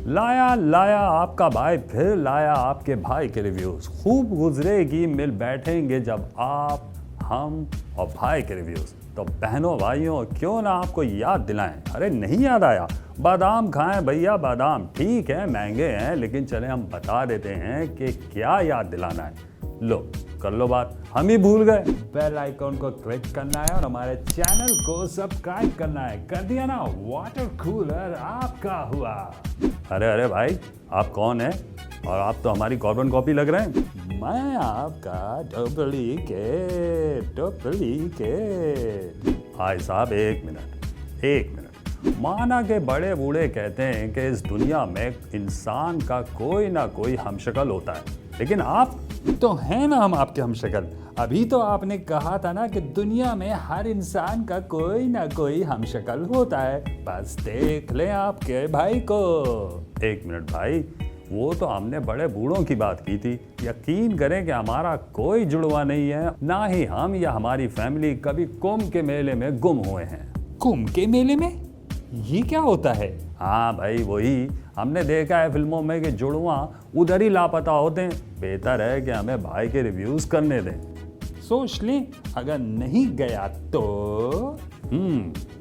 लाया लाया आपका भाई फिर लाया आपके भाई के रिव्यूज़। खूब गुजरेगी मिल बैठेंगे जब आप, हम और भाई के रिव्यूज़। तो बहनों भाइयों क्यों ना आपको याद दिलाएं। अरे नहीं याद आया? बादाम खाएं भैया बादाम। ठीक है महंगे हैं लेकिन चले हम बता देते हैं कि क्या याद दिलाना है। लो कर लो बात, हम ही भूल गए। बेल आइकॉन को क्लिक करना है और हमारे चैनल को सब्सक्राइब करना है। कर दिया ना? वाटर कूलर आपका हुआ। अरे अरे भाई आप कौन है? और आप तो हमारी कार्बन कॉपी लग रहे हैं। मैं आपका डुप्लीकेट। भाई साहब एक मिनट। माना के बड़े बूढ़े कहते हैं कि इस दुनिया में इंसान का कोई ना कोई हमशक्ल होता है, लेकिन आप तो हैं ना हम आपके हमशक्ल। अभी तो आपने कहा था ना कि दुनिया में हर इंसान का कोई ना कोई हमशक्ल होता है। बस देख लें आपके भाई को। एक मिनट भाई, वो तो हमने बड़े बूढ़ों की बात की थी। यकीन करें कि हमारा कोई जुड़वा नहीं है, ना ही हम या हमारी फैमिली कभी कुंभ के मेले में गुम हुए हैं। कुंभ के मेले में? ये क्या होता है? हाँ भाई वही, हमने देखा है फिल्मों में कि जुड़वा उधर ही लापता होते हैं। बेहतर है कि हमें भाई के रिव्यूज़ करने दें। सोच लें अगर नहीं गया तो?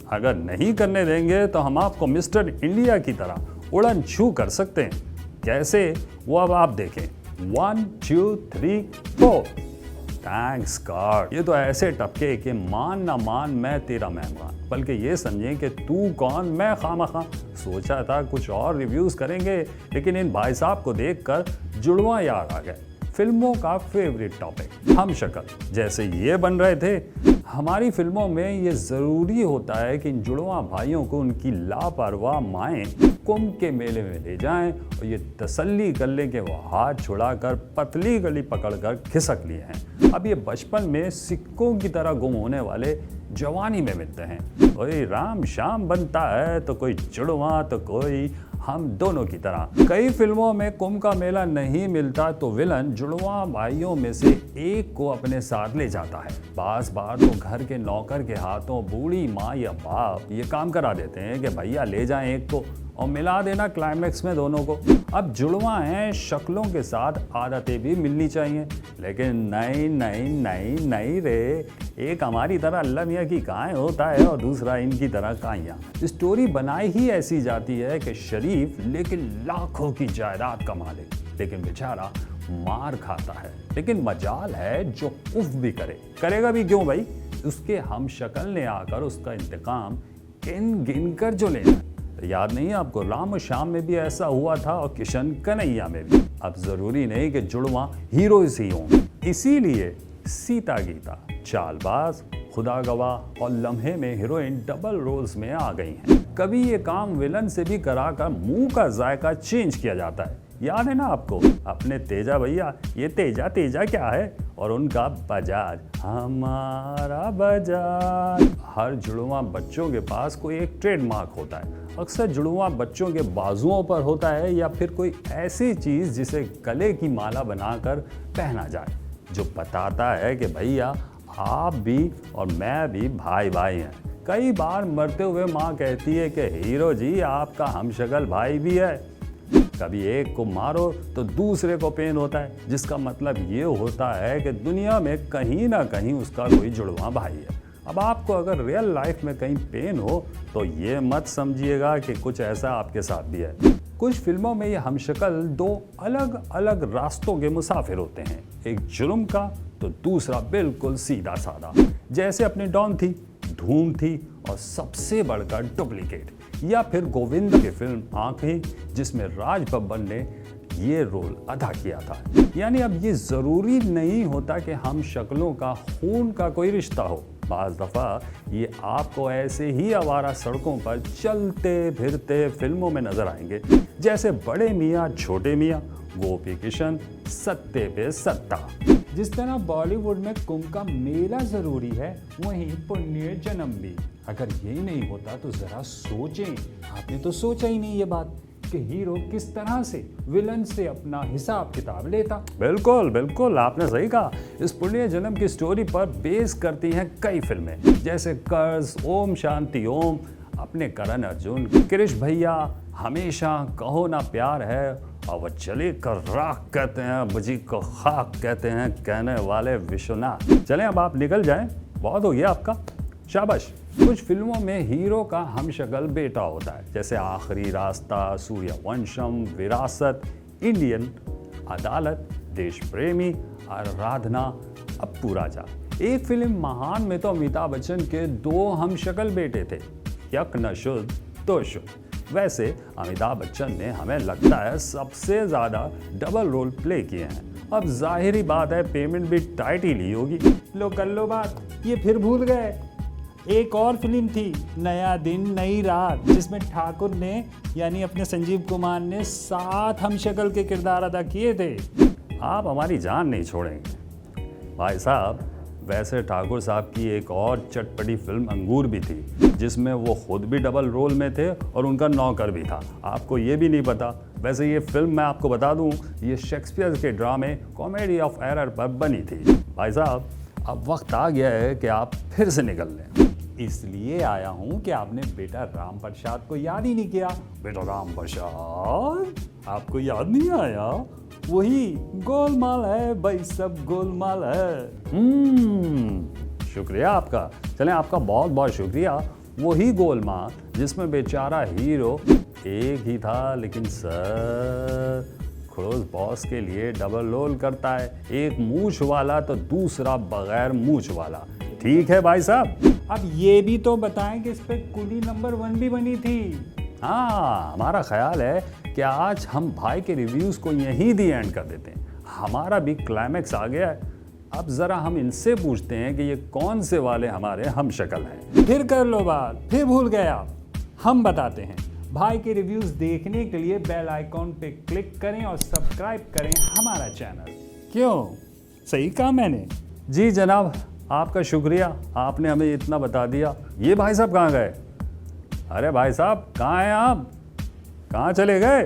अगर नहीं करने देंगे तो हम आपको मिस्टर इंडिया की तरह उड़न छू कर सकते हैं। कैसे? वो अब आप देखें। 1 2 3 4। Thanks God. ये तो ऐसे टपके कि मान ना मान मैं तेरा मेहमान, बल्कि ये समझें कि तू कौन मैं खामखा। सोचा था कुछ और रिव्यूज़ करेंगे, लेकिन इन भाई साहब को देखकर जुड़वा याद आ गए। फिल्मों का फेवरेट टॉपिक हमशक्ल जैसे ये बन रहे थे। हमारी फिल्मों में ये ज़रूरी होता है कि इन जुड़वा भाइयों को उनकी लापरवाह माएँ कुंभ के मेले में ले जाएं और ये तसल्ली कर लें कि वो हाथ छुड़ाकर पतली गली पकड़कर खिसक लिए हैं। अब ये बचपन में सिक्कों की तरह गुम होने वाले जवानी में मिलते हैं। कोई राम शाम बनता है तो कोई जुड़वा तो कोई हम दोनों की तरह। कई फिल्मों में कुंभ का मेला नहीं मिलता तो विलन जुड़वा भाइयों में से एक को अपने साथ ले जाता है। बार बार तो घर के नौकर के हाथों बूढ़ी माँ या बाप ये काम करा देते हैं कि भैया ले जाएं एक को और मिला देना क्लाइमैक्स में दोनों को। अब जुड़वा हैं, शक्लों के साथ आदतें भी मिलनी चाहिए, लेकिन नहीं रे। एक हमारी तरह अल्लाह मियाँ की गाय होता है और दूसरा इनकी तरह काइयाँ। स्टोरी बनाई ही ऐसी जाती है कि शरीफ लेकिन लाखों की जायदाद का मालिक, लेकिन बेचारा मार खाता है। लेकिन मजाल है जो उफ भी करेगा भी क्यों भाई? उसके हमशक्ल ने आकर उसका इंतकाम गिन कर जो लेना। याद नहीं है आपको? राम और श्याम में भी ऐसा हुआ था और किशन कन्हैया में भी। अब जरूरी नहीं कि जुड़वा हीरोज ही हों, इसीलिए सीता गीता, चालबाज, खुदा गवाह और लम्हे में हीरोइन डबल रोल्स में आ गई हैं। कभी ये काम विलन से भी कराकर मुंह का जायका चेंज किया जाता है। याद है ना आपको अपने तेजा भैया? ये तेजा क्या है? और उनका बजाज, हमारा बजाज। हर जुड़वा बच्चों के पास कोई एक ट्रेडमार्क होता है। अक्सर जुड़वा बच्चों के बाजुओं पर होता है या फिर कोई ऐसी चीज़ जिसे गले की माला बनाकर पहना जाए, जो बताता है कि भैया आप भी और मैं भी भाई हैं। कई बार मरते हुए माँ कहती है कि हीरो जी आपका हमशक्ल भाई भी है। कभी एक को मारो तो दूसरे को पेन होता है, जिसका मतलब ये होता है कि दुनिया में कहीं ना कहीं उसका कोई जुड़वा भाई है। अब आपको अगर रियल लाइफ में कहीं पेन हो तो ये मत समझिएगा कि कुछ ऐसा आपके साथ भी है। कुछ फिल्मों में ये हमशक्ल दो अलग अलग रास्तों के मुसाफिर होते हैं, एक जुर्म का तो दूसरा बिल्कुल सीधा साधा। जैसे अपनी डॉन थी, धूम थी और सबसे बढ़कर डुप्लीकेट, या फिर गोविंद की फिल्म आंखें, जिसमें राज बब्बर ने ये रोल अदा किया था। यानी अब ये ज़रूरी नहीं होता कि हम शक्लों का खून का कोई रिश्ता हो। बाज़ दफ़ा ये आपको ऐसे ही आवारा सड़कों पर चलते फिरते फिल्मों में नजर आएंगे, जैसे बड़े मियाँ छोटे मियाँ, गोपी किशन, सत्ते पे सत्ता। जिस तरह बॉलीवुड में कुंभ का मेला जरूरी है, वहीं पुण्य जन्म भी। अगर यही नहीं होता तो जरा सोचें, आपने तो सोचा ही नहीं ये बात कि हीरो किस तरह से विलन से अपना हिसाब किताब लेता। बिल्कुल आपने सही कहा। इस पुण्य जन्म की स्टोरी पर बेस करती हैं कई फिल्में, जैसे कर्ज, ओम शांति ओम, अपने करण अर्जुन, क्रिश भैया, हमेशा कहो ना प्यार है, और वो चले कर राख कहते हैं, बजी को खाक कहते हैं, कहने वाले विश्वनाथ। चलें अब आप निकल जाएं, बहुत हो गया आपका, शाबाश। कुछ फिल्मों में हीरो का हमशक्ल बेटा होता है, जैसे आखिरी रास्ता, सूर्यवंशम, विरासत, इंडियन, अदालत, देश प्रेमी, आराधना, अप्पू राजा। एक फिल्म महान में तो अमिताभ बच्चन के 2 हमशक्ल बेटे थे, यक न शुद्ध तो शुद्ध। वैसे अमिताभ बच्चन ने हमें लगता है सबसे ज़्यादा डबल रोल प्ले किए हैं। अब जाहिर ही बात है पेमेंट भी टाइट ही ली होगी। लो कर लो बात, ये फिर भूल गए। एक और फिल्म थी नया दिन नई रात, जिसमें ठाकुर ने यानी अपने संजीव कुमार ने 7 हमशक्ल के किरदार अदा किए थे। आप हमारी जान नहीं छोड़ेंगे भाई साहब। वैसे ठाकुर साहब की एक और चटपटी फिल्म अंगूर भी थी, जिसमें वो खुद भी डबल रोल में थे और उनका नौकर भी था। आपको ये भी नहीं पता। वैसे ये फिल्म मैं आपको बता दूं, ये शेक्सपियर के ड्रामे कॉमेडी ऑफ एरर पर बनी थी। भाई साहब अब वक्त आ गया है कि आप फिर से निकल लें। इसलिए आया हूँ कि आपने बेटा राम प्रसाद को याद ही नहीं किया। बेटा राम प्रसाद, आपको याद नहीं आया? वही गोलमाल है भाई, सब गोलमाल है। शुक्रिया आपका। चलें आपका बहुत बहुत शुक्रिया। वही गोलमाल जिसमें बेचारा हीरो एक ही था, लेकिन सर क्लोज बॉस के लिए डबल रोल करता है, एक मूंछ वाला तो दूसरा बगैर मूंछ वाला। ठीक है भाई साहब। अब ये भी तो बताएं कि इस पे कुली नंबर 1 भी बनी थी। हाँ, हमारा ख्याल है कि आज हम भाई के रिव्यूज़ को यहीं दी एंड कर देते हैं। हमारा भी क्लाइमैक्स आ गया है। अब ज़रा हम इनसे पूछते हैं कि ये कौन से वाले हमारे हमशक्ल हैं। फिर कर लो बात, फिर भूल गए आप। हम बताते हैं। भाई के रिव्यूज़ देखने के लिए बेल आइकॉन पे क्लिक करें और सब्सक्राइब करें हमारा चैनल। क्यों, सही कहा मैंने? जी जनाब, आपका शुक्रिया, आपने हमें इतना बता दिया। ये भाई साहब कहाँ गए? अरे भाई साहब कहाँ हैं आप? कहाँ चले गए?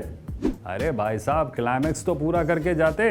अरे भाई साहब क्लाइमैक्स तो पूरा करके जाते।